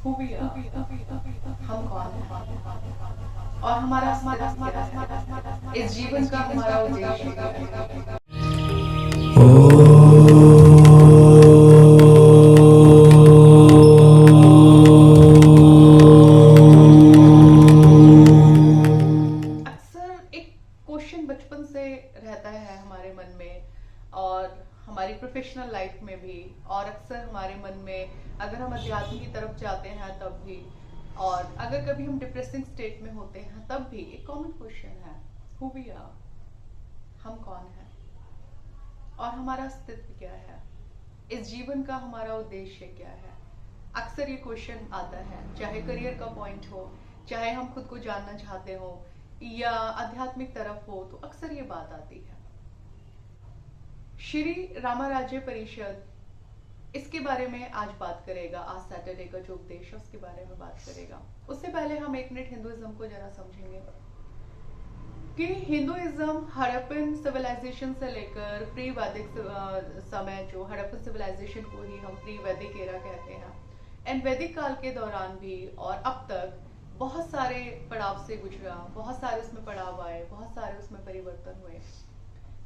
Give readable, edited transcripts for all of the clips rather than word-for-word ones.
Who we are, हम कौन हैं और हमारा अस्तित्व क्या है, इस जीवन का हमारा उद्देश्य क्या है। अक्सर एक क्वेश्चन बचपन से रहता है हमारे मन में और हमारी प्रोफेशनल लाइफ में भी, और अक्सर हमारे मन में अगर हम अध्यात्म की तरफ जाते हैं तब भी, और अगर कभी हम डिप्रेसिंग स्टेट में होते हैं तब भी एक कॉमन क्वेश्चन है, हु वी आर, हम कौन हैं और हमारा अस्तित्व क्या है, इस जीवन का हमारा उद्देश्य क्या है। अक्सर ये क्वेश्चन आता है, चाहे करियर का पॉइंट हो, चाहे हम खुद को जानना चाहते हो या आध्यात्मिक तरफ हो, तो अक्सर ये बात आती है। श्री रामाराज्य परिषद इसके बारे में आज बात करेगा। आज सैटरडे का जो उपदेश है उसके बारे में बात करेगा। उससे पहले हम एक मिनट हिंदुइज्म को जरा समझेंगे कि हिंदुइज्म हड़प्पन सिविलाइजेशन से लेकर प्री वैदिक समय, जो हड़प्पन सिविलाइजेशन को ही हम प्री वैदिक एरा कहते हैं, एंड वैदिक काल के दौरान भी और अब तक बहुत सारे पड़ाव से गुजरा, बहुत सारे उसमें पड़ाव आए, बहुत सारे उसमें परिवर्तन हुए,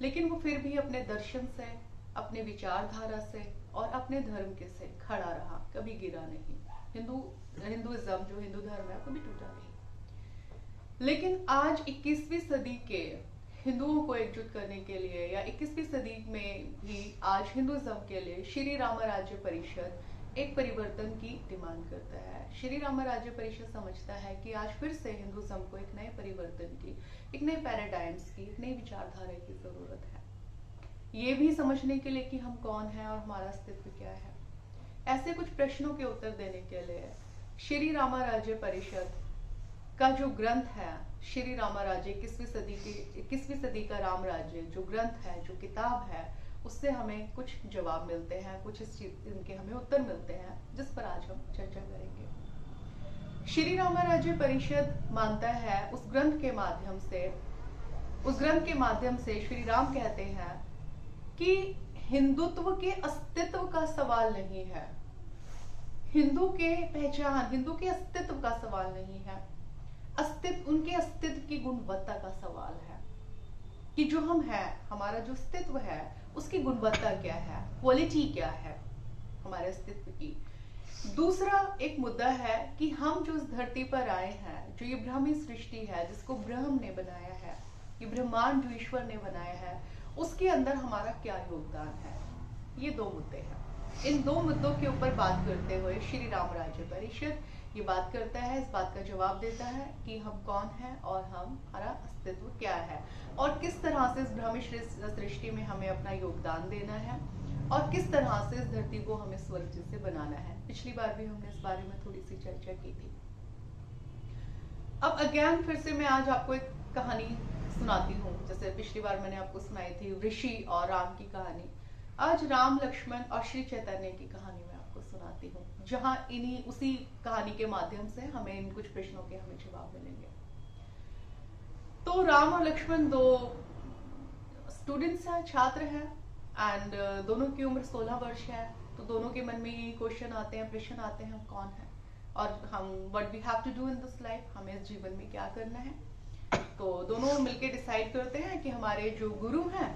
लेकिन वो फिर भी अपने दर्शन से, अपने विचारधारा से और अपने धर्म के से खड़ा रहा, कभी गिरा नहीं। हिंदुइज्म जो हिंदू धर्म है कभी टूटा नहीं। लेकिन आज 21वीं सदी के हिंदुओं को एकजुट करने के लिए, या 21वीं सदी में भी आज हिंदुइज्म के लिए श्री रामराज्य परिषद एक परिवर्तन की डिमांड करता है। श्री रामराज्य परिषद समझता है कि आज फिर से हिंदुइज्म को एक नए परिवर्तन की, एक नए पैराडाइम्स की, एक नई विचारधारा की जरूरत है, ये भी समझने के लिए कि हम कौन हैं और हमारा अस्तित्व क्या है। ऐसे कुछ प्रश्नों के उत्तर देने के लिए श्री रामराज्य परिषद का जो ग्रंथ है, श्री रामराज्य 21वीं सदी का राम राज्य जो ग्रंथ है, जो किताब है, उससे हमें कुछ जवाब मिलते हैं, कुछ इनके हमें उत्तर मिलते हैं, जिस पर आज हम चर्चा करेंगे। श्री रामराज्य परिषद मानता है उस ग्रंथ के माध्यम से श्री राम कहते हैं कि हिंदुत्व के अस्तित्व का सवाल नहीं है, हिंदू के पहचान, हिंदू के अस्तित्व का सवाल नहीं है, उनके अस्तित्व की गुणवत्ता का सवाल है कि जो हम हैं, हमारा जो अस्तित्व है उसकी गुणवत्ता क्या है, क्वालिटी क्या है हमारे अस्तित्व की। दूसरा एक मुद्दा है कि हम जो इस धरती पर आए हैं, जो ये ब्रह्मी सृष्टि है जिसको ब्रह्म ने बनाया है, ये ब्रह्मांड जो ईश्वर ने बनाया है, उसके अंदर हमारा क्या योगदान है। ये दो मुद्दे हैं। इन दो मुद्दों के ऊपर बात करते हुए श्री रामराज्य परिषद ये बात करता है, इस बात का जवाब देता है कि हम कौन हैं और हमारा अस्तित्व क्या है, और किस तरह से इस ब्रह्मी सृष्टि में हमें अपना योगदान देना है, और किस तरह से इस धरती को हमें स्वर्ग जैसे बनाना है। पिछली बार भी हमने इस बारे में थोड़ी सी चर्चा की थी। अब अगेन फिर से मैं आज आपको एक कहानी सुनाती हूँ, जैसे पिछली बार मैंने आपको सुनाई थी ऋषि और राम की कहानी। आज राम, लक्ष्मण और श्री चैतन्य की कहानी मैं आपको सुनाती हूँ, जहाँ उसी कहानी के माध्यम से हमें इन कुछ प्रश्नों के हमें जवाब मिलेंगे। तो राम और लक्ष्मण दो स्टूडेंट्स हैं, छात्र हैं, एंड दोनों की उम्र 16 वर्ष है। तो दोनों के मन में ये क्वेश्चन आते हैं, प्रश्न आते हैं, हम कौन हैं और हम what we have to do in this life, हमें इस जीवन में क्या करना है। तो दोनों मिलके डिसाइड करते हैं कि हमारे जो गुरु हैं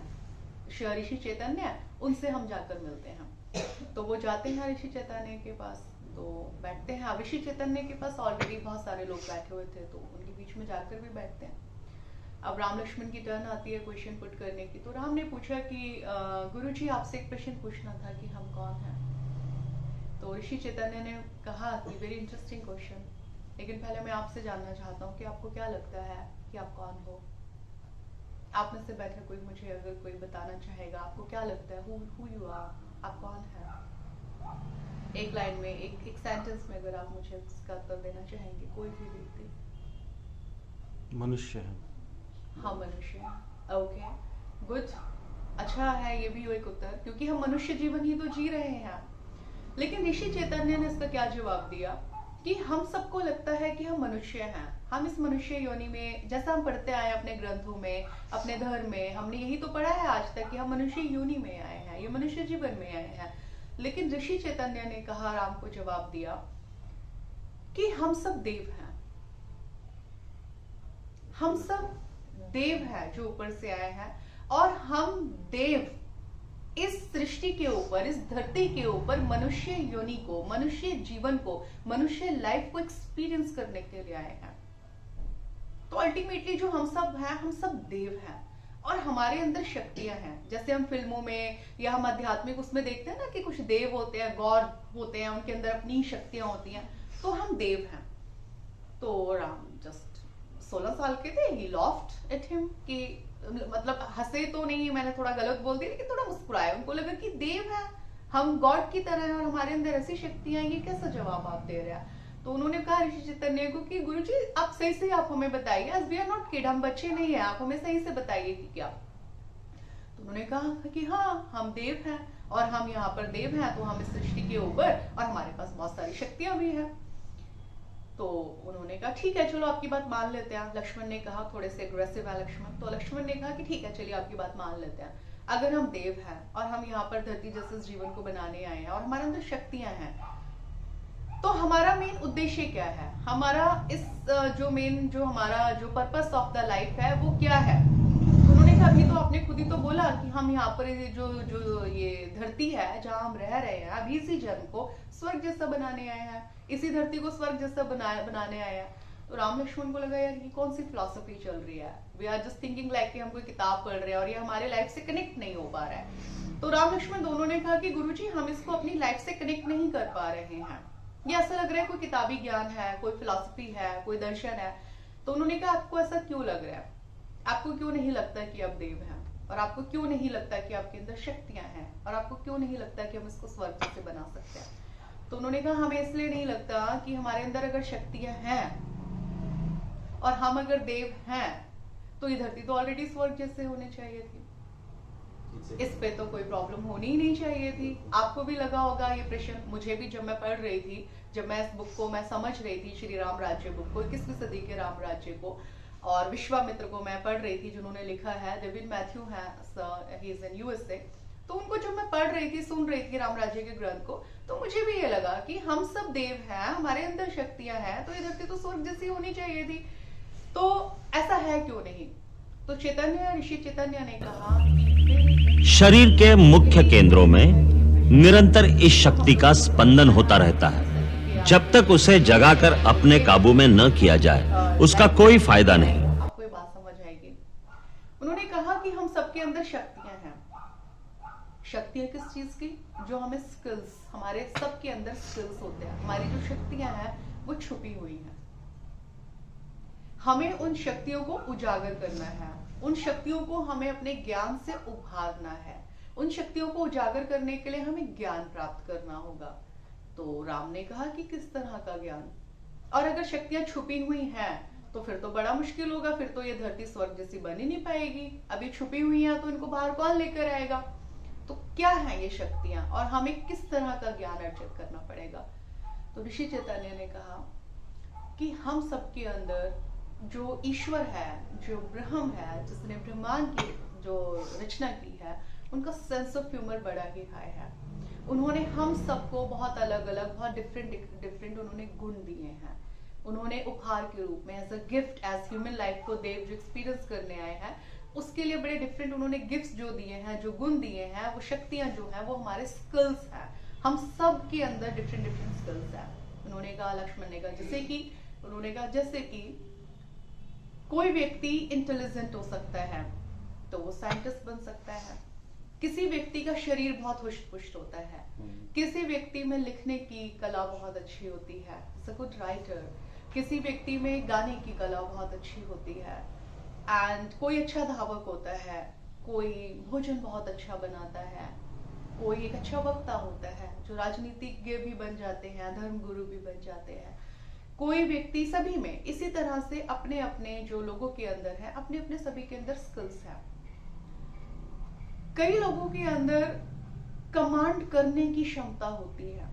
ऋषि चैतन्य, उनसे हम जाकर मिलते हैं। तो वो जाते हैं ऋषि चैतन्य के पास, तो बैठते हैं। ऋषि चैतन्य के पास ऑलरेडी बहुत सारे लोग बैठे हुए थे, तो उनके बीच में जाकर भी बैठते हैं। अब राम लक्ष्मण की टर्न आती है क्वेश्चन पुट करने की। तो राम ने पूछा कि गुरुजी आपसे एक प्रश्न पूछना था कि हम कौन हैं। तो ऋषि चैतन्य ने कहा कि वेरी इंटरेस्टिंग क्वेश्चन, लेकिन पहले मैं आपसे जानना चाहता हूँ कि आपको क्या लगता है कि आप कौन हो। आप में से बैठे कोई मुझे अगर कोई बताना चाहेगा, आपको क्या लगता है, हु यू आर, आप कौन है। एक लाइन में, एक सेंटेंस में अगर आप मुझे इसका उत्तर देना चाहेंगे, कोई भी व्यक्ति। मनुष्य है। हाँ, मनुष्य। ओके, गुड, अच्छा है ये भी एक उत्तर, क्योंकि हम मनुष्य जीवन ही तो जी रहे हैं। लेकिन ऋषि चैतन्य ने इसका क्या जवाब दिया कि हम सबको लगता है कि हम मनुष्य हैं, हम इस मनुष्य योनि में, जैसा हम पढ़ते आए अपने ग्रंथों में, अपने धर्म में, हमने यही तो पढ़ा है आज तक कि हम मनुष्य योनि में आए हैं, ये मनुष्य जीवन में आए हैं। लेकिन ऋषि चैतन्य ने कहा, राम को जवाब दिया कि हम सब देव हैं, हम सब देव हैं जो ऊपर से आए हैं, और हम देव इस सृष्टि के ऊपर, इस धरती के ऊपर मनुष्य योनि को, मनुष्य जीवन को, मनुष्य लाइफ को एक्सपीरियंस करने के लिए आए हैं। तो अल्टीमेटली जो हम सब हैं, हम सब देव हैं और हमारे अंदर शक्तियां हैं। जैसे हम फिल्मों में या हम आध्यात्मिक उसमें देखते हैं ना कि कुछ देव होते हैं, गॉड होते हैं, उनके अंदर अपनी शक्तियां होती हैं, तो हम देव हैं। तो राम जस्ट 16 साल के थे, ही लॉफ्ट एट हिम, कि मतलब हंसे तो नहीं, मैंने थोड़ा गलत बोल दिया, लेकिन थोड़ा मुस्कुराए। उनको लगा कि देव है, हम गॉड की तरह हैं और हमारे अंदर ऐसी शक्तियां हैं, ये कैसा जवाब आप दे रहे हैं। तो उन्होंने कहा ऋषि चैतन्य को कि गुरुजी आप सही से आप हमें बताइए, as we are not kid, हम बच्चे नहीं है, आप हमें सही से बताइए कि क्या। तो उन्होंने कहा कि हाँ हम देव हैं और हम यहाँ पर देव हैं, तो हम इस सृष्टि के ऊपर, और हमारे पास बहुत सारी शक्तियां भी हैं। तो उन्होंने कहा ठीक है चलो आपकी बात मान लेते हैं। लक्ष्मण ने कहा, थोड़े से एग्रेसिव है लक्ष्मण, तो लक्ष्मण ने कहा कि ठीक है चलिए आपकी बात मान लेते हैं। अगर हम देव हैं और हम यहाँ पर धरती जैसे इस जीवन को बनाने आए हैं और हमारे अंदर शक्तियां हैं, तो हमारा मेन उद्देश्य क्या है, हमारा इस जो हमारा जो पर्पस ऑफ द लाइफ है वो क्या है। तो उन्होंने कहा अभी तो आपने खुद ही तो बोला कि हम यहाँ पर जो ये धरती है जहाँ हम रह रहे हैं, अभी इसी जन्म को स्वर्ग जैसा बनाने आए हैं, इसी धरती को स्वर्ग जैसा बनाने आए हैं। तो राम लक्ष्मण को लगा यार ये कौन सी फिलॉसफी चल रही है, we are just thinking like कि हम कोई किताब पढ़ रहे हैं और ये हमारे लाइफ से कनेक्ट नहीं हो पा रहा है। तो राम लक्ष्मण दोनों ने कहा कि गुरुजी हम इसको अपनी लाइफ से कनेक्ट नहीं कर पा रहे हैं, ये ऐसा लग रहा है कोई किताबी ज्ञान है, कोई फिलॉसफी है, कोई दर्शन है। तो उन्होंने कहा आपको ऐसा क्यों लग रहा है, आपको क्यों नहीं लगता कि आप देव हैं, और आपको क्यों नहीं लगता कि आपके अंदर शक्तियां हैं, और आपको क्यों नहीं लगता कि हम इसको स्वर्ग से बना सकते हैं। तो उन्होंने कहा हमें इसलिए नहीं लगता कि हमारे अंदर अगर शक्तियां हैं और हम अगर देव हैं तो ये धरती तो ऑलरेडी स्वर्ग जैसे होने चाहिए थी, इस पे तो कोई प्रॉब्लम होनी ही नहीं चाहिए थी। आपको भी लगा होगा ये प्रश्न, मुझे भी जब मैं पढ़ रही थी, जब मैं इस बुक को मैं समझ रही थी, श्री राम राज्य बुक को, 21वीं सदी के राम राज्य को, और विश्वामित्र को मैं पढ़ रही थी जिन्होंने लिखा है, डेविड मैथ्यू है, ही इज इन यूएसए। तो उनको जब मैं पढ़ रही थी, सुन रही थी राम राज्य के ग्रंथ को, तो मुझे भी ये लगा कि हम सब देव हैं, हमारे अंदर शक्तियां हैं, तो ये धरती तो स्वर्ग जैसी होनी चाहिए थी। तो ऐसा है क्यों नहीं। तो चैतन्य, ऋषि चैतन्य ने कहा कि शरीर के मुख्य केंद्रों में निरंतर इस शक्ति का स्पंदन होता रहता है। जब तक उसे जगाकर अपने काबू में न किया जाए उसका कोई फायदा नहीं। आपको ये बात समझ आएगी। उन्होंने कहा कि हम सबके अंदर शक्तियां हैं। शक्तियां किस चीज की, जो हमें स्किल्स, हमारे सबके अंदर स्किल्स होते हैं, हमारी जो शक्तियां हैं वो छुपी हुई हैं। हमें उन शक्तियों को उजागर करना है, उन शक्तियों को हमें अपने ज्ञान से उभारना है, उन शक्तियों को उजागर करने के लिए हमें ज्ञान प्राप्त करना होगा। तो राम ने कहा कि किस तरह का ज्ञान, और अगर शक्तियां छुपी हुई हैं तो फिर तो बड़ा मुश्किल होगा, फिर तो ये धरती स्वर्ग जैसी बन ही नहीं पाएगी। अभी छुपी हुई हैं तो इनको बाहर कौन लेकर आएगा। तो क्या है ये शक्तियां और हमें किस तरह का ज्ञान अर्जित करना पड़ेगा। तो ऋषि चैतन्य ने कहा कि हम सबके अंदर जो ईश्वर है, जो ब्रह्म है, जिसने ब्रह्मांड की जो रचना की है, उनका सेंस ऑफ ह्यूमर बड़ा ही हाई है। उन्होंने हम सबको बहुत अलग अलग, बहुत डिफरेंट उन्होंने गुण दिए हैं। उन्होंने उपहार के रूप में, as a gift, as human life को देव जो एक्सपीरियंस करने आए हैं, उसके लिए बड़े डिफरेंट उन्होंने गिफ्ट्स जो दिए हैं, जो गुण दिए हैं, वो शक्तियां जो हैं, वो हमारे स्किल्स हैं। हम सब के अंदर डिफरेंट स्किल्स हैं। उन्होंने कहा, लक्ष्मण ने कहा, जैसे कि कोई व्यक्ति इंटेलिजेंट हो सकता है तो वो साइंटिस्ट बन सकता है। किसी व्यक्ति का शरीर बहुत हुष्ट पुष्ट होता है, किसी व्यक्ति में लिखने की कला बहुत अच्छी होती है, इज अ गुड राइटर। किसी व्यक्ति में गाने की कला बहुत अच्छी होती है, एंड कोई अच्छा धावक होता है, कोई भोजन बहुत अच्छा बनाता है, कोई एक अच्छा वक्ता होता है, जो राजनीतिज्ञ भी बन जाते हैं, धर्मगुरु भी बन जाते हैं। कोई व्यक्ति, सभी में इसी तरह से अपने अपने जो लोगों के अंदर है, अपने अपने सभी के अंदर स्किल्स हैं। कई लोगों के अंदर कमांड करने की क्षमता होती है,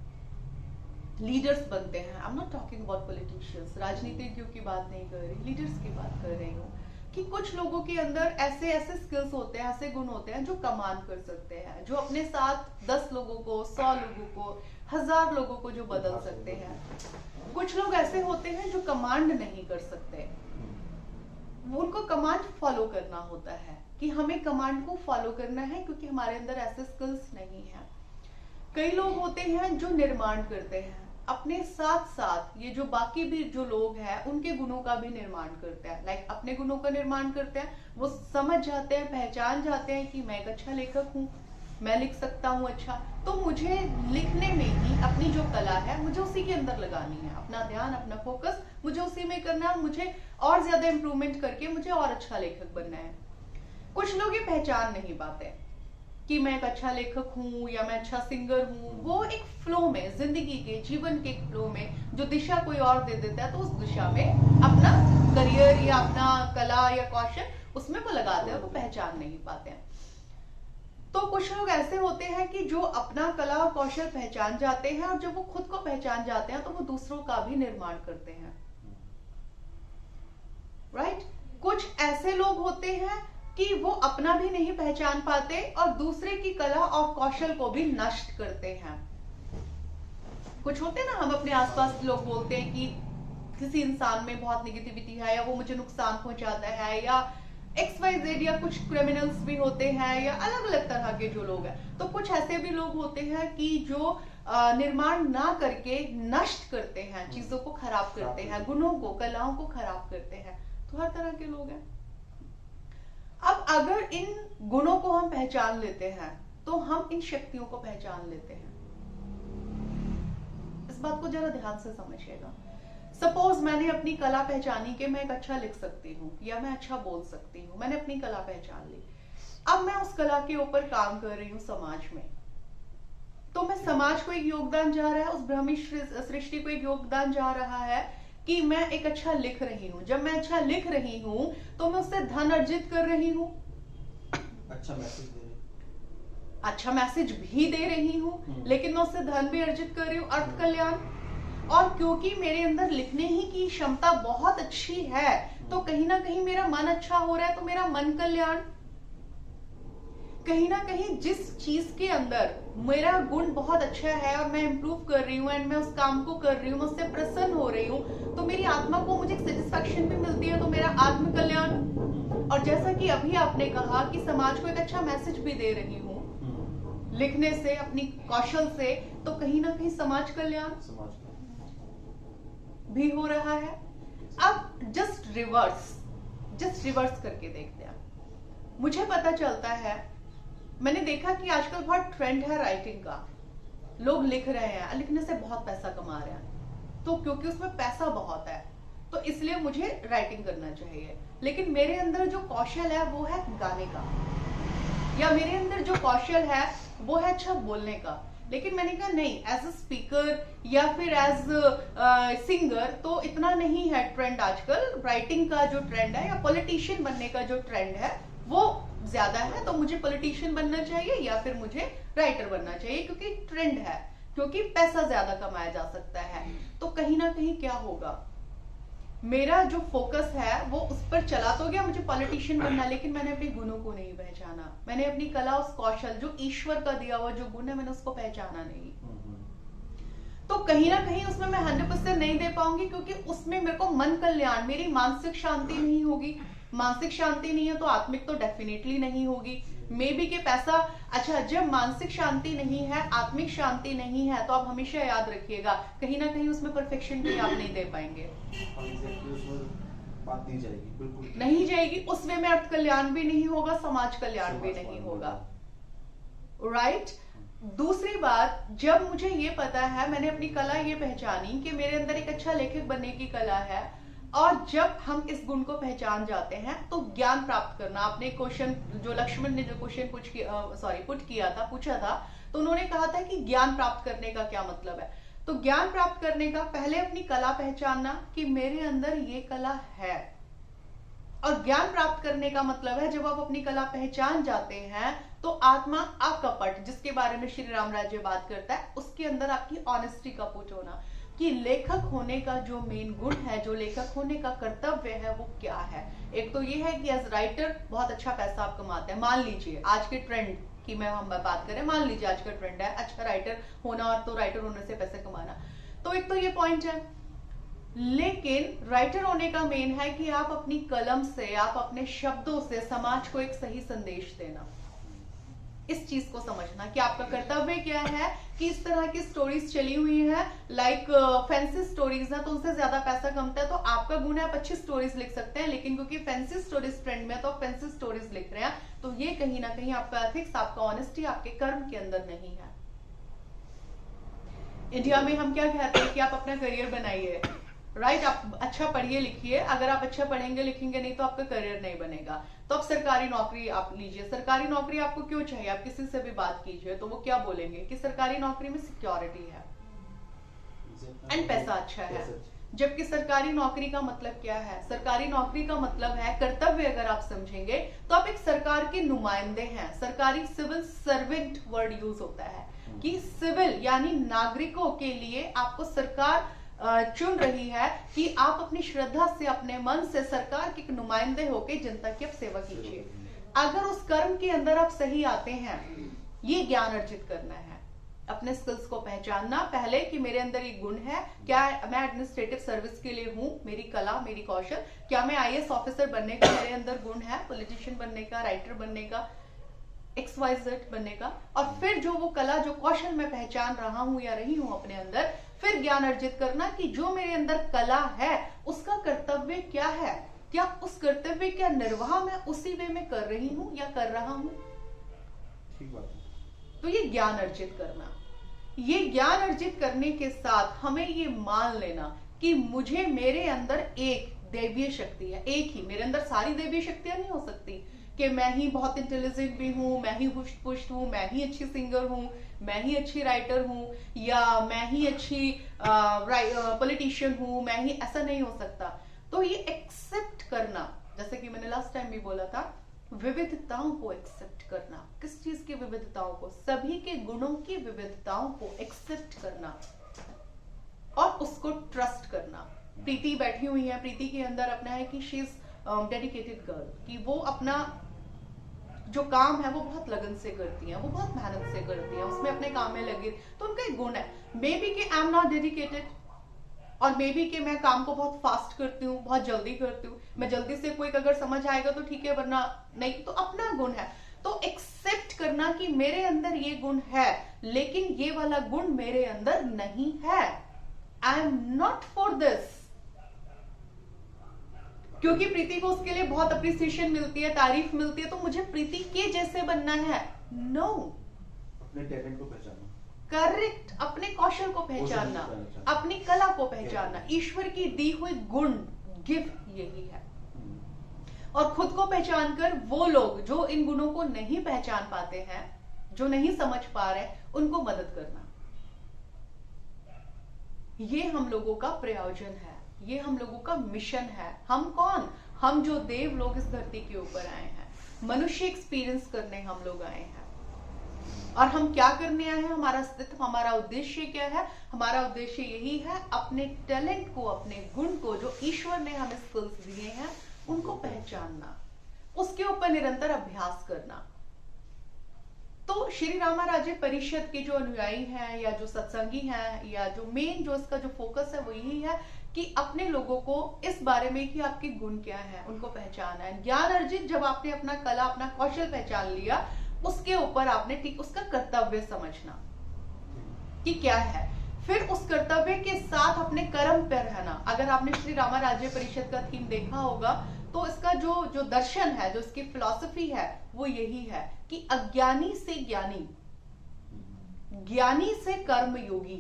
लीडर्स बनते हैं। I am not talking about politicians, राजनीतिज्ञों की बात नहीं कर रही, लीडर्स की बात कर रही हूँ कि कुछ लोगों के अंदर ऐसे स्किल्स होते हैं, ऐसे गुण होते हैं जो कमांड कर सकते हैं, जो अपने साथ 10 लोगों को, 100 लोगों को, 1000 लोगों को जो बदल सकते हैं। कुछ लोग ऐसे होते हैं जो कमांड नहीं कर सकते, उनको कमांड फॉलो करना होता है कि हमें कमांड को फॉलो करना है क्योंकि हमारे अंदर ऐसे स्किल्स नहीं है। कई लोग होते हैं जो निर्माण करते हैं, अपने साथ साथ ये जो बाकी भी जो लोग हैं उनके गुणों का भी निर्माण करते हैं। लाइक अपने गुणों का निर्माण करते हैं, वो समझ जाते हैं, पहचान जाते हैं कि मैं एक अच्छा लेखक हूँ, मैं लिख सकता हूँ अच्छा, तो मुझे लिखने में ही अपनी जो कला है मुझे उसी के अंदर लगानी है, अपना ध्यान अपना फोकस मुझे उसी में करना है, मुझे और ज्यादा इंप्रूवमेंट करके मुझे और अच्छा लेखक बनना है। कुछ लोग ये पहचान नहीं पाते कि मैं एक अच्छा लेखक हूँ या मैं अच्छा सिंगर हूँ। वो एक फ्लो में, जिंदगी के जीवन के फ्लो में जो दिशा कोई और दे देता है तो उस दिशा में अपना करियर या अपना कला या कौशल उसमें वो लगाते हैं, वो पहचान नहीं पाते हैं। तो कुछ लोग ऐसे होते हैं कि जो अपना कला और कौशल पहचान जाते हैं और जब वो खुद को पहचान जाते हैं तो वो दूसरों का भी निर्माण करते हैं, राइट? कुछ ऐसे लोग होते हैं कि वो अपना भी नहीं पहचान पाते और दूसरे की कला और कौशल को भी नष्ट करते हैं। कुछ होते हैं ना, हम अपने आसपास लोग बोलते हैं कि किसी इंसान में बहुत नेगेटिविटी है या वो मुझे नुकसान पहुंचाता है या XYZ, या कुछ क्रिमिनल्स भी होते हैं या अलग अलग तरह के जो लोग हैं। तो कुछ ऐसे भी लोग होते हैं कि जो निर्माण ना करके नष्ट करते हैं, चीजों को खराब करते हैं, गुणों को कलाओं को खराब करते हैं। तो हर तरह के लोग हैं। अब अगर इन गुणों को हम पहचान लेते हैं तो हम इन शक्तियों को पहचान लेते हैं। इस बात को जरा ध्यान से समझिएगा। सपोज मैंने अपनी कला पहचानी कि मैं एक अच्छा लिख सकती हूँ या मैं अच्छा बोल सकती हूँ, मैंने अपनी कला पहचान ली। अब मैं उस कला के ऊपर काम कर रही हूँ समाज में, तो मैं समाज को एक योगदान जा रहा है, उस ब्रह्मी सृष्टि को एक योगदान जा रहा है कि मैं एक अच्छा लिख रही हूँ। जब मैं अच्छा लिख रही हूँ तो मैं उससे धन अर्जित कर रही हूँ, अच्छा मैसेज भी दे रही हूँ, लेकिन मैं उससे धन भी अर्जित कर रही हूँ, अर्थ कल्याण। और क्योंकि मेरे अंदर लिखने ही की क्षमता बहुत अच्छी है तो कहीं ना कहीं मेरा मन अच्छा हो रहा है, तो मेरा मन कल्याण। कहीं ना कहीं जिस चीज के अंदर मेरा गुण बहुत अच्छा है और मैं इंप्रूव कर रही हूँ एंड मैं उस काम को कर रही हूँ, मैं उससे प्रसन्न हो रही हूँ, तो मेरी आत्मा को मुझे सेटिस्फैक्शन भी मिलती है, तो मेरा आत्म कल्याण। और जैसा कि अभी आपने कहा कि समाज को एक अच्छा मैसेज भी दे रही हूँ लिखने से, अपनी कौशल से, तो कहीं ना कहीं समाज कल्याण भी हो रहा है। अब जस्ट रिवर्स करके देखते हैं। मुझे पता चलता है, मैंने देखा कि आजकल बहुत ट्रेंड है राइटिंग का, लोग लिख रहे हैं, लिखने से बहुत पैसा कमा रहे हैं, तो क्योंकि उसमें पैसा बहुत है तो इसलिए मुझे राइटिंग करना चाहिए। लेकिन मेरे अंदर जो कौशल है वो है गाने का, या मेरे अंदर जो कौशल है वो है अच्छा बोलने का। लेकिन मैंने कहा नहीं, एज अ स्पीकर या फिर एज सिंगर तो इतना नहीं है ट्रेंड आजकल। राइटिंग का जो ट्रेंड है या पॉलिटिशियन बनने का जो ट्रेंड है वो ज्यादा है, तो मुझे पॉलिटिशियन बनना चाहिए या फिर मुझे राइटर बनना चाहिए, क्योंकि ट्रेंड है, क्योंकि पैसा ज्यादा कमाया जा सकता है। तो कहीं ना कहीं क्या होगा, मेरा जो फोकस है वो उस पर चला तो गया, मुझे पॉलिटिशियन बनना, लेकिन मैंने अपने गुणों को नहीं पहचाना। मैंने अपनी कला, उस कौशल जो ईश्वर का दिया हुआ जो गुण है, मैंने उसको पहचाना नहीं। तो कहीं ना कहीं उसमें मैं 100% नहीं दे पाऊंगी, क्योंकि उसमें मेरे को मन कल्याण, मेरी मानसिक शांति नहीं होगी। मानसिक शांति नहीं है तो आत्मिक तो डेफिनेटली नहीं होगी। मे बी के पैसा, अच्छा जब मानसिक शांति नहीं है, आत्मिक शांति नहीं है, तो आप हमेशा याद रखिएगा कहीं ना कहीं उसमें परफेक्शन भी आप नहीं दे पाएंगे, बात नहीं जाएगी, बिल्कुल नहीं जाएगी। उसमें में अर्थ कल्याण भी नहीं होगा, समाज कल्याण भी नहीं होगा, राइट? दूसरी बात, जब मुझे ये पता है, मैंने अपनी कला ये पहचानी कि मेरे अंदर एक अच्छा लेखक बनने की कला है, और जब हम इस गुण को पहचान जाते हैं तो ज्ञान प्राप्त करना। आपने क्वेश्चन, जो लक्ष्मण ने जो क्वेश्चन पूछा था, तो उन्होंने कहा था कि ज्ञान प्राप्त करने का क्या मतलब है। तो ज्ञान प्राप्त करने का पहले अपनी कला पहचानना कि मेरे अंदर ये कला है, और ज्ञान प्राप्त करने का मतलब है जब आप अपनी कला पहचान जाते हैं तो आत्मा अकपट, जिसके बारे में श्री राम राज्य बात करता है, उसके अंदर आपकी ऑनेस्टी का पुट होना कि लेखक होने का जो मेन गुण है, जो लेखक होने का कर्तव्य है, वो क्या है। एक तो ये है कि एज राइटर बहुत अच्छा पैसा आप कमाते हैं। मान लीजिए आज के ट्रेंड की हम बात करें, मान लीजिए आज का ट्रेंड है अच्छा राइटर होना, और तो राइटर होने से पैसे कमाना, तो एक तो ये पॉइंट है। लेकिन राइटर होने का मेन है कि आप अपनी कलम से, आप अपने शब्दों से समाज को एक सही संदेश देना। इस चीज को समझना कि आपका कर्तव्य क्या है। कि इस तरह की स्टोरीज चली हुई है, लाइक फैंसी स्टोरीज है तो उनसे ज्यादा पैसा कमता है, तो आपका गुण है आप अच्छी स्टोरीज लिख सकते हैं, लेकिन क्योंकि फैंसी स्टोरीज ट्रेंड में है तो आप फैंसी स्टोरीज लिख रहे हैं, तो ये कहीं ना कहीं आपका एथिक्स, आपका ऑनेस्टी आपके कर्म के अंदर नहीं है। इंडिया में हम क्या कहते हैं कि आप अपना करियर बनाइए, राइट? आप अच्छा पढ़िए लिखिए, अगर आप अच्छा पढ़ेंगे लिखेंगे नहीं तो आपका करियर नहीं बनेगा। तो आप सरकारी नौकरी आप लीजिए, सरकारी नौकरी आपको क्यों चाहिए? आप किसी से भी बात कीजिए तो वो क्या बोलेंगे कि सरकारी नौकरी में सिक्योरिटी है एंड पैसा अच्छा है। जबकि सरकारी नौकरी का मतलब क्या है? सरकारी नौकरी का मतलब है कर्तव्य। अगर आप समझेंगे तो आप एक सरकार के नुमाइंदे हैं। सरकारी सिविल सर्वेंट वर्ड यूज होता है कि सिविल यानी नागरिकों के लिए आपको सरकार चुन रही है कि आप अपनी श्रद्धा से, अपने मन से सरकार के नुमाइंदे होकर जनता की आप सेवा कीजिए। अगर उस कर्म के अंदर आप सही आते हैं, ये ज्ञान अर्जित करना है, अपने स्किल्स को पहचानना पहले कि मेरे अंदर ये गुण है, क्या मैं एडमिनिस्ट्रेटिव सर्विस के लिए हूं, मेरी कला, मेरी कौशल, क्या मैं आईएएस ऑफिसर बनने का मेरे अंदर गुण है, पॉलिटिशियन बनने का, राइटर बनने का, XYZ बनने का, और फिर जो वो कला, जो कौशल मैं पहचान रहा हूं या रही हूं अपने अंदर, फिर ज्ञान अर्जित करना कि जो मेरे अंदर कला है उसका कर्तव्य क्या है, क्या उस कर्तव्य का निर्वाह मैं उसी वे में कर रही हूं या कर रहा हूं। ठीक बात है। तो ये ज्ञान अर्जित करना, ये ज्ञान अर्जित करने के साथ हमें ये मान लेना कि मुझे, मेरे अंदर एक दैवीय शक्ति है, एक ही, मेरे अंदर सारी दैवीय शक्तियां नहीं हो सकती कि मैं ही बहुत इंटेलिजेंट भी हूं, मैं ही हुष्ट पुष्ट हूं, मैं ही अच्छी सिंगर हूं, मैं ही अच्छी राइटर हूं, या मैं ही अच्छी पॉलिटिशियन हूं, मैं ही, ऐसा नहीं हो सकता। तो ये एक्सेप्ट करना, जैसे कि मैंने लास्ट टाइम भी बोला था, विविधताओं को एक्सेप्ट करना। किस चीज की विविधताओं को? सभी के गुणों की विविधताओं को एक्सेप्ट करना और उसको ट्रस्ट करना। प्रीति बैठी हुई है, प्रीति के अंदर अपना है कि शी इज डेडिकेटेड गर्ल, कि वो अपना जो काम है वो बहुत लगन से करती हैं, वो बहुत मेहनत से करती हैं, उसमें अपने काम में लगी, तो उनका एक गुण है। मे बी कि आई एम नॉट डेडिकेटेड, और मे बी कि मैं काम को बहुत फास्ट करती हूँ, बहुत जल्दी करती हूँ, मैं जल्दी से कोई अगर समझ आएगा तो ठीक है, वरना नहीं, तो अपना गुण है। तो एक्सेप्ट करना कि मेरे अंदर ये गुण है, लेकिन ये वाला गुण मेरे अंदर नहीं है, I am not for this. क्योंकि प्रीति को उसके लिए बहुत अप्रिसिएशन मिलती है, तारीफ मिलती है, तो मुझे प्रीति के जैसे बनना है? नो। अपने टैलेंट को पहचानना, करेक्ट, अपने कौशल को पहचानना, अपनी कला को पहचानना, ईश्वर की दी हुई गुण, गिफ्ट यही है। और खुद को पहचान कर वो लोग जो इन गुणों को नहीं पहचान पाते हैं, जो नहीं समझ पा रहे, उनको मदद करना, ये हम लोगों का प्रयोजन है, ये हम लोगों का मिशन है। हम कौन? हम जो देव लोग इस धरती के ऊपर आए हैं, मनुष्य एक्सपीरियंस करने हम लोग आए हैं। और हम क्या करने आए हैं? हमारा अस्तित्व, हमारा उद्देश्य क्या है? हमारा उद्देश्य यही है, अपने टैलेंट को, अपने गुण को, जो ईश्वर ने हमें स्किल्स दिए हैं, उनको पहचानना, उसके ऊपर निरंतर अभ्यास करना। तो श्री रामाराज्य परिषद के जो अनुयायी हैं, या जो सत्संगी हैं, या जो मेन जो इसका जो फोकस है वो यही है कि अपने लोगों को इस बारे में कि आपके गुण क्या है उनको पहचाना है। ज्ञान अर्जित, जब आपने अपना कला, अपना कौशल पहचान लिया, उसके ऊपर आपने ठीक उसका कर्तव्य समझना कि क्या है, फिर उस कर्तव्य के साथ अपने कर्म पे रहना। अगर आपने श्री रामाराज्य परिषद का थीम देखा होगा तो इसका जो दर्शन है, जो इसकी फिलॉसफी है, वो यही है कि अज्ञानी से ज्ञानी, ज्ञानी से कर्म योगी।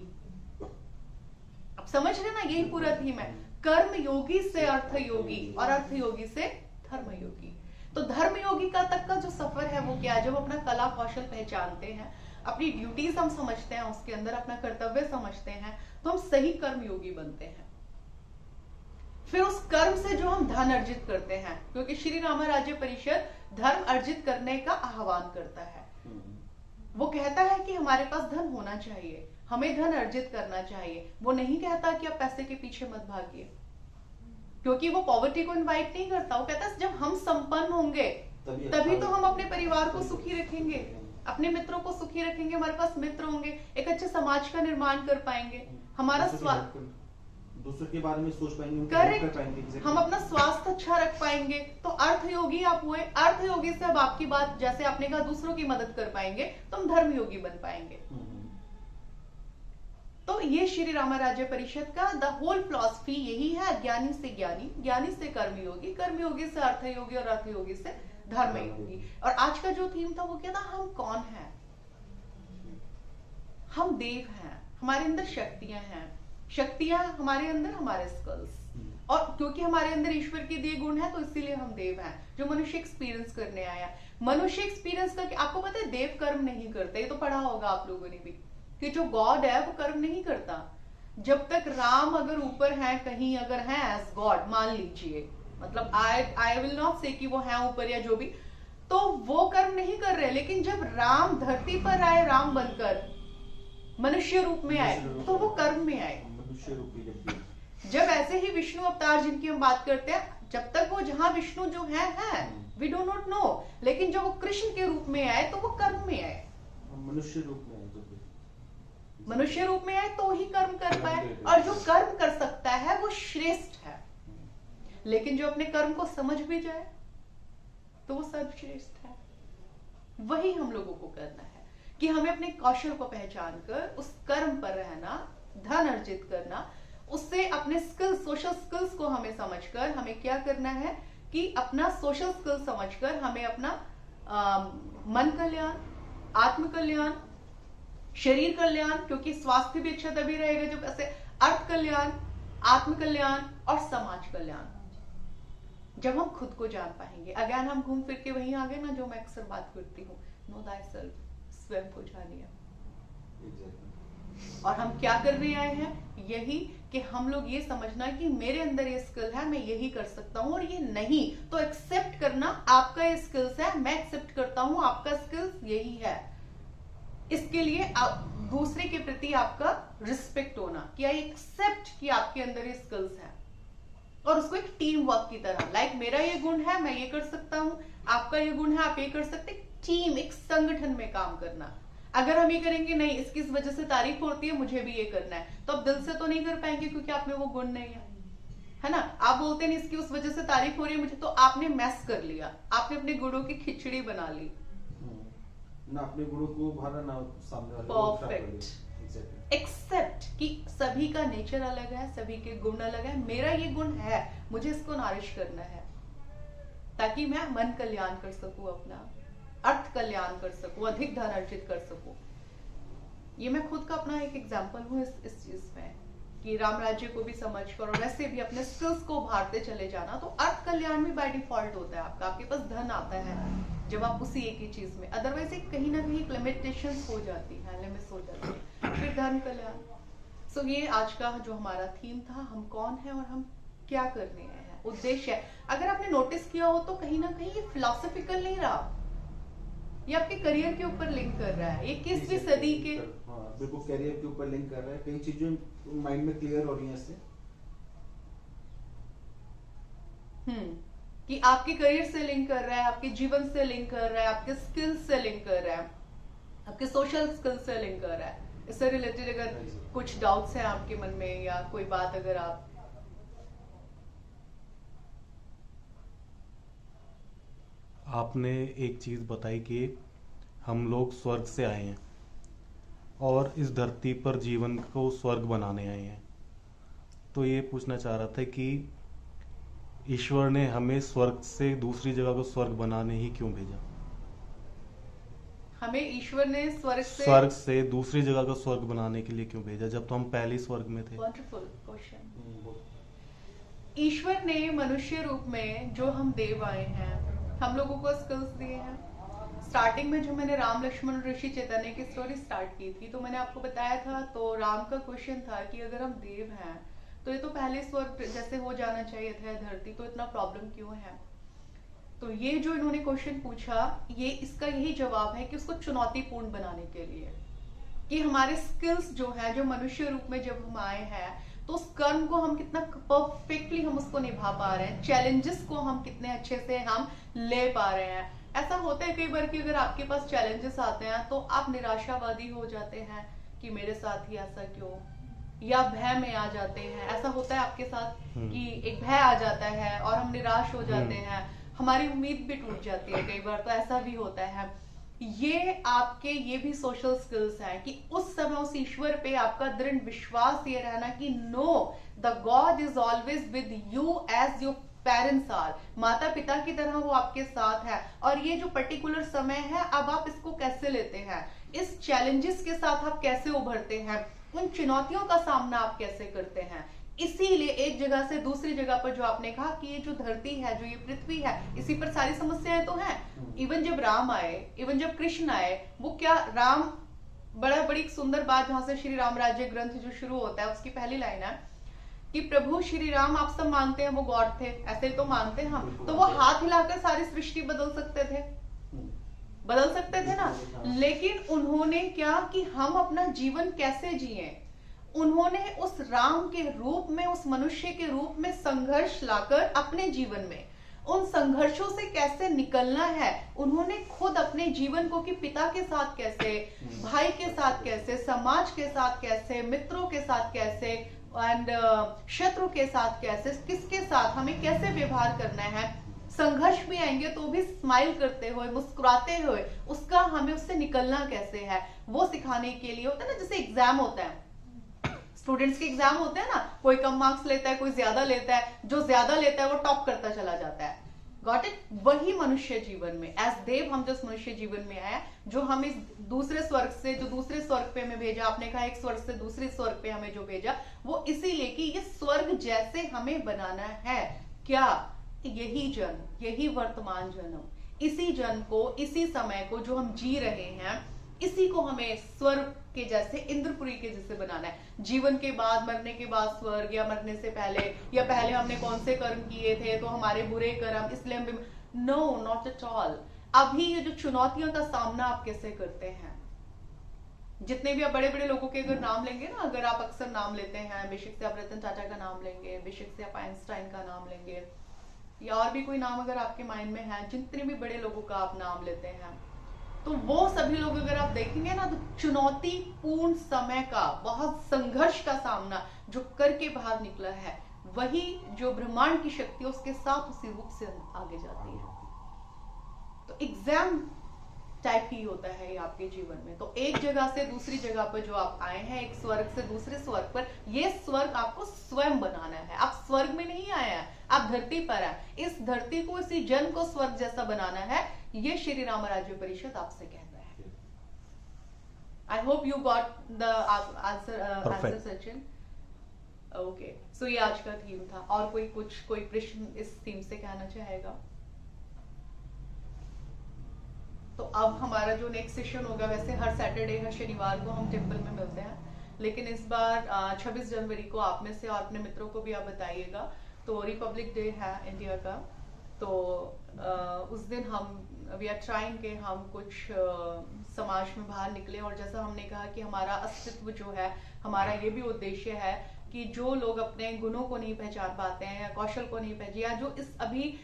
अब समझ रहे ना, यही पूरा थीम है, कर्म योगी से अर्थ योगी, और अर्थ योगी से धर्म योगी। तो धर्म योगी का तक का जो सफर है वो क्या है? जब अपना कला कौशल पहचानते हैं, अपनी ड्यूटीज हम समझते हैं, उसके अंदर अपना कर्तव्य समझते हैं, तो हम सही कर्म योगी बनते हैं। फिर उस कर्म से जो हम धन अर्जित करते हैं, क्योंकि श्री रामाराज्य परिषद धर्म अर्जित करने का आह्वान करता है। वो कहता है कि हमारे पास धन होना चाहिए, हमें धन अर्जित करना चाहिए। वो नहीं कहता कि आप पैसे के पीछे मत भागिए, क्योंकि वो पॉवर्टी को इनवाइट नहीं करता। वो कहता है जब हम संपन्न होंगे तभी तो हम अपने परिवार को सुखी रखेंगे, अपने मित्रों को सुखी रखेंगे, हमारे पास मित्र होंगे, एक अच्छे समाज का निर्माण कर पाएंगे, हमारा स्वास्थ्य। दूसरों के बारे में सोच पाएंगे, उनकी करेक्ट, हेल्प कर पाएंगे। exactly। हम अपना स्वास्थ्य अच्छा रख पाएंगे तो अर्थ योगी आप हुए। अर्थ योगी से अब आपकी बात, जैसे आपने कहा दूसरों की मदद कर पाएंगे तो हम धर्म योगी बन पाएंगे। तो ये श्री रामाराज्य परिषद का द होल फिलॉसफी यही है, ज्ञानी से ज्ञानी, ज्ञानी से कर्मयोगी, कर्मयोगी से अर्थ योगी और अर्थ योगी से धर्म योगी। और आज का जो थीम था वो क्या था, हम कौन हैं? हम देव हैं, हमारे अंदर शक्तियां हैं, शक्तियां हमारे अंदर, हमारे स्किल्स, और क्योंकि हमारे अंदर ईश्वर के दिए गुण है तो इसीलिए हम देव हैं जो मनुष्य एक्सपीरियंस करने आया। मनुष्य एक्सपीरियंस करके, आपको पता है देव कर्म नहीं करते, ये तो पढ़ा होगा आप लोगों ने भी कि जो गॉड है वो कर्म नहीं करता। जब तक राम अगर ऊपर है कहीं, अगर है एज गॉड मान लीजिए, मतलब आई विल नॉट से कि वो है ऊपर या जो भी, तो वो कर्म नहीं कर रहे। लेकिन जब राम धरती पर आए, राम बनकर मनुष्य रूप में आए, तो वो कर्म में आए। मनुष्य रूप में जब ऐसे ही विष्णु अवतार जिनकी हम बात करते हैं, जब तक वो जहां विष्णु जो है वी डू नॉट नो, लेकिन जब वो कृष्ण के रूप में आए तो वो कर्म में आए। मनुष्य रूप में आए तो मनुष्य रूप में आए तो ही कर्म कर पाए, और जो कर्म कर सकता है वो श्रेष्ठ है। लेकिन जो अपने कर्म को समझ भी जाए तो वो सर्वश्रेष्ठ है। वही हम लोगों को करना है कि हमें अपने कौशल को पहचान कर उस कर्म पर रहना, धन अर्जित करना, उससे अपने स्किल्स, सोशल स्किल्स को हमें समझकर हमें क्या करना है कि अपना सोशल स्किल्स समझकर हमें अपना मन कल्याण, आत्म कल्याण, शरीर कल्याण, क्योंकि स्वास्थ्य भी अच्छा तभी रहेगा जब ऐसे अर्थ कल्याण, आत्म कल्याण और समाज कल्याण, जब हम खुद को जान पाएंगे। अगेन हम घूम फिर के वहीं आ गए ना जो मैं अक्सर बात करती हूँ, नो थायसेल्फ, स्वयं को जानिए। और हम क्या करने आए हैं, यही कि हम लोग ये समझना कि मेरे अंदर ये स्किल है, मैं यही कर सकता हूं, और ये नहीं तो एक्सेप्ट करना आपका ये स्किल्स है, मैं एक्सेप्ट करता हूं आपका स्किल्स यही है। इसके लिए आप दूसरे के प्रति आपका रिस्पेक्ट होना कि आई एक्सेप्ट कि आपके अंदर ये स्किल्स है, और उसको एक टीम वर्क की तरह, लाइक मेरा ये गुण है मैं ये कर सकता हूं, आपका ये गुण है आप ये कर सकते, टीम, एक संगठन में काम करना। अगर हम ये करेंगे नहीं इसकी इस वजह से तारीफ होती है मुझे भी ये करना है, तो आप दिल से तो नहीं कर पाएंगे क्योंकि आप में वो गुण नहीं है ना। आप बोलते नहीं इसकी उस वजह से तारीफ हो रही है मुझे, तो आपने मैस कर लिया, आपने अपने गुणों की खिचड़ी बना ली ना, अपने गुणों को भरा ना सामने वाले। परफेक्ट। एक्सेप्ट कि सभी का नेचर अलग है, सभी के गुण अलग है, मेरा ये गुण है, मुझे इसको नॉरिश करना है ताकि मैं मन कल्याण कर सकूं, अपना अर्थ कल्याण कर सकूं, अधिक धन अर्जित कर सकूं। ये मैं खुद का अपना एक एग्जांपल हूं इस चीज में कि राम राज्य को भी समझकर और वैसे भी अपने स्किल्स को उभारते चले जाना, तो अर्थ कल्याण भी बाय डिफॉल्ट होता है आपका, आपके पास धन आता है जब आप उसी एक ही चीज में, अदरवाइज कहीं ना कहीं लिमिटेशंस हो जाती है, लिमिट्स हो जाती है, फिर धन कल्याण। सो ये आज का जो हमारा थीम था, हम कौन है और हम क्या करने आए हैं, उद्देश्य है। अगर आपने नोटिस किया हो तो कहीं ना कहीं ये फिलोसफिकल नहीं रहा, ये आपके करियर के ऊपर लिंक कर रहा है, ये 21वीं सदी के, बिल्कुल करियर के ऊपर लिंक कर रहा है, कई चीजें माइंड में क्लियर हो रही हैं इससे। कि आपके करियर से लिंक कर रहा है, आपके जीवन से लिंक कर रहा है, आपके स्किल्स से लिंक कर रहा है, आपके सोशल स्किल्स से लिंक कर रहा है। इससे रिलेटेड अगर कुछ डाउट्स हैं आपके मन में या कोई बात अगर आप, आपने एक चीज़ बताई कि हम लोग स्वर्ग से आए हैं और इस धरती पर जीवन को स्वर्ग बनाने आए हैं, तो ये पूछना चाह रहा था कि ईश्वर ने हमें स्वर्ग से दूसरी जगह को स्वर्ग बनाने ही क्यों भेजा? हमें ईश्वर ने स्वर्ग से दूसरी जगह को स्वर्ग बनाने के लिए क्यों भेजा जब तो हम पहले ही स्वर्ग में थे? Wonderful question. ईश्वर ने मनुष्य रूप में जो हम देव आए हैं, हम लोगों को स्किल्स दिए हैं। स्टार्टिंग में जो मैंने राम लक्ष्मण ऋषि चैतन्य की स्टोरी स्टार्ट की थी तो मैंने आपको बताया था, तो राम का क्वेश्चन था कि अगर हम देव हैं तो ये तो पहले स्वर्ग जैसे हो जाना चाहिए था धरती, तो इतना प्रॉब्लम क्यों है? तो ये जो इन्होंने क्वेश्चन पूछा, ये इसका यही जवाब है कि उसको चुनौतीपूर्ण बनाने के लिए कि हमारे स्किल्स जो है, जो मनुष्य रूप में जब हम आए हैं तो उस कर्म को हम कितना परफेक्टली हम उसको निभा पा रहे हैं, चैलेंजेस को हम कितने अच्छे से हम ले पा रहे हैं। ऐसा होता है कई बार कि अगर आपके पास चैलेंजेस आते हैं तो आप निराशावादी हो जाते हैं कि मेरे साथ ही ऐसा क्यों, या भय में आ जाते हैं। ऐसा होता है आपके साथ कि एक भय आ जाता है और हम निराश हो जाते हैं, हमारी उम्मीद भी टूट जाती है कई बार, तो ऐसा भी होता है। ये आपके ये भी सोशल स्किल्स हैं कि उस समय उस ईश्वर पे आपका दृढ़ विश्वास ये रहना कि no, the god is always with you as your parents are, माता पिता की तरह वो आपके साथ है। और ये जो पर्टिकुलर समय है, अब आप इसको कैसे लेते हैं, इस चैलेंजेस के साथ आप कैसे उभरते हैं, उन चुनौतियों का सामना आप कैसे करते हैं। इसीलिए एक जगह से दूसरी जगह पर जो आपने कहा कि ये जो धरती है, जो ये पृथ्वी है, इसी पर सारी समस्याएं तो हैं। इवन जब राम आए, इवन जब कृष्ण आए, वो क्या राम, बड़ी सुंदर बात जहां से श्री राम राज्य ग्रंथ जो शुरू होता है उसकी पहली लाइन है कि प्रभु श्री राम, आप सब मानते हैं वो गॉड थे, ऐसे तो मानते हैं हम, तो वो हाथ हिलाकर सारी सृष्टि बदल सकते थे ना। लेकिन उन्होंने क्या कि हम अपना जीवन कैसे जिए, उन्होंने उस राम के रूप में, उस मनुष्य के रूप में संघर्ष लाकर अपने जीवन में उन संघर्षों से कैसे निकलना है, उन्होंने खुद अपने जीवन को कि पिता के साथ कैसे, भाई के साथ कैसे, समाज के साथ कैसे, मित्रों के साथ कैसे, एंड शत्रु के साथ कैसे, किसके साथ हमें कैसे व्यवहार करना है, संघर्ष भी आएंगे तो भी स्माइल करते हुए, मुस्कुराते हुए, उसका हमें उससे निकलना कैसे है, वो सिखाने के लिए होता है ना। जैसे एग्जाम होता है, स्टूडेंट्स के एग्जाम होते हैं ना, कोई कम मार्क्स लेता है, कोई ज्यादा लेता है, जो ज्यादा लेता है वो टॉप करता चला जाता है। Got it? वही मनुष्य जीवन में एज देव हम जिस मनुष्य जीवन में आया, जो हम इस दूसरे स्वर्ग से जो दूसरे स्वर्ग पे हमें भेजा, आपने कहा एक स्वर्ग से दूसरे स्वर्ग पे हमें जो भेजा, वो इसीलिए कि ये स्वर्ग जैसे हमें बनाना है। क्या? यही जन्म, यही वर्तमान जन्म, इसी जन्म को, इसी समय को जो हम जी रहे हैं, इसी को हमें स्वर्ग के जैसे, इंद्रपुरी के जैसे बनाना है। जीवन के बाद, मरने के बाद स्वर्ग, या मरने से पहले, या पहले हमने कौन से कर्म किए थे तो हमारे बुरे कर्म इसलिए हम, नो, नॉट एट ऑल। अभी ये जो चुनौतियों का सामना आप कैसे करते हैं, जितने भी आप बड़े बड़े लोगों के अगर नाम लेंगे ना, अगर आप अक्सर नाम लेते हैं, बेशक से आप रतन टाटा का नाम लेंगे, बेशक से आप आइंस्टाइन का नाम लेंगे, या और भी कोई नाम अगर आपके माइंड में है, जितने भी बड़े लोगों का आप नाम लेते हैं, तो वो सभी लोग अगर आप देखेंगे ना, तो चुनौतीपूर्ण समय का, बहुत संघर्ष का सामना जो करके बाहर निकला है, वही जो ब्रह्मांड की शक्ति है उसके साथ उसी रूप से आगे जाती है। तो एग्जाम टाइप ही होता है ये आपके जीवन में। तो एक जगह से दूसरी जगह पर जो आप आए हैं, एक स्वर्ग से दूसरे स्वर्ग पर, ये स्वर्ग आपको स्वयं बनाना है। आप स्वर्ग में नहीं आए हैं, आप धरती पर हैं। इस धरती को, इसी जन को स्वर्ग जैसा बनाना है, ये श्री राम राज्य परिषद आपसे कहता है। I hope you got the answer Sachin. Okay, so ये आज का थीम था। और कोई प्रश्न इस थीम से कहना चाहेगा? तो अब हमारा जो नेक्स्ट सेशन होगा, वैसे हर सैटरडे, हर शनिवार को हम टेम्पल में मिलते हैं, लेकिन इस बार 26 जनवरी को आप में से और अपने मित्रों को भी आप बताइएगा। तो रिपब्लिक डे है इंडिया का, तो उस दिन हम वी आर ट्राइंग के हम कुछ समाज में बाहर निकले। और जैसा हमने कहा कि हमारा अस्तित्व जो है, हमारा ये भी उद्देश्य है कि जो लोग अपने गुणों को नहीं पहचान पाते हैं, या कौशल को नहीं पहचान, या जो इस अभी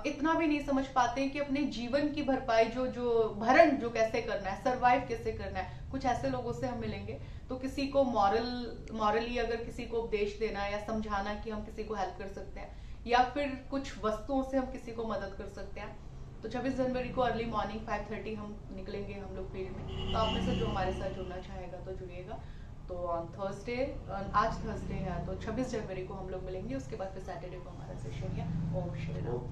इतना भी नहीं समझ पाते हैं कि अपने जीवन की भरपाई जो भरण जो कैसे करना है, सरवाइव कैसे करना है, कुछ ऐसे लोगों से हम मिलेंगे। तो किसी को मॉरली अगर किसी को उपदेश देना या समझाना कि हम किसी को हेल्प कर सकते हैं, या फिर कुछ वस्तुओं से हम किसी को मदद कर सकते हैं, तो 26 जनवरी को अर्ली मॉर्निंग 5:30 हम निकलेंगे हम लोग फील्ड में। तो आप में से जो हमारे साथ जुड़ना चाहेगा तो जुड़िएगा। तो ऑन थर्सडे, आज थर्सडे है, तो 26 जनवरी को हम लोग मिलेंगे। उसके बाद फिर सैटरडे को हमारा सेशन है। ओम श्री राम।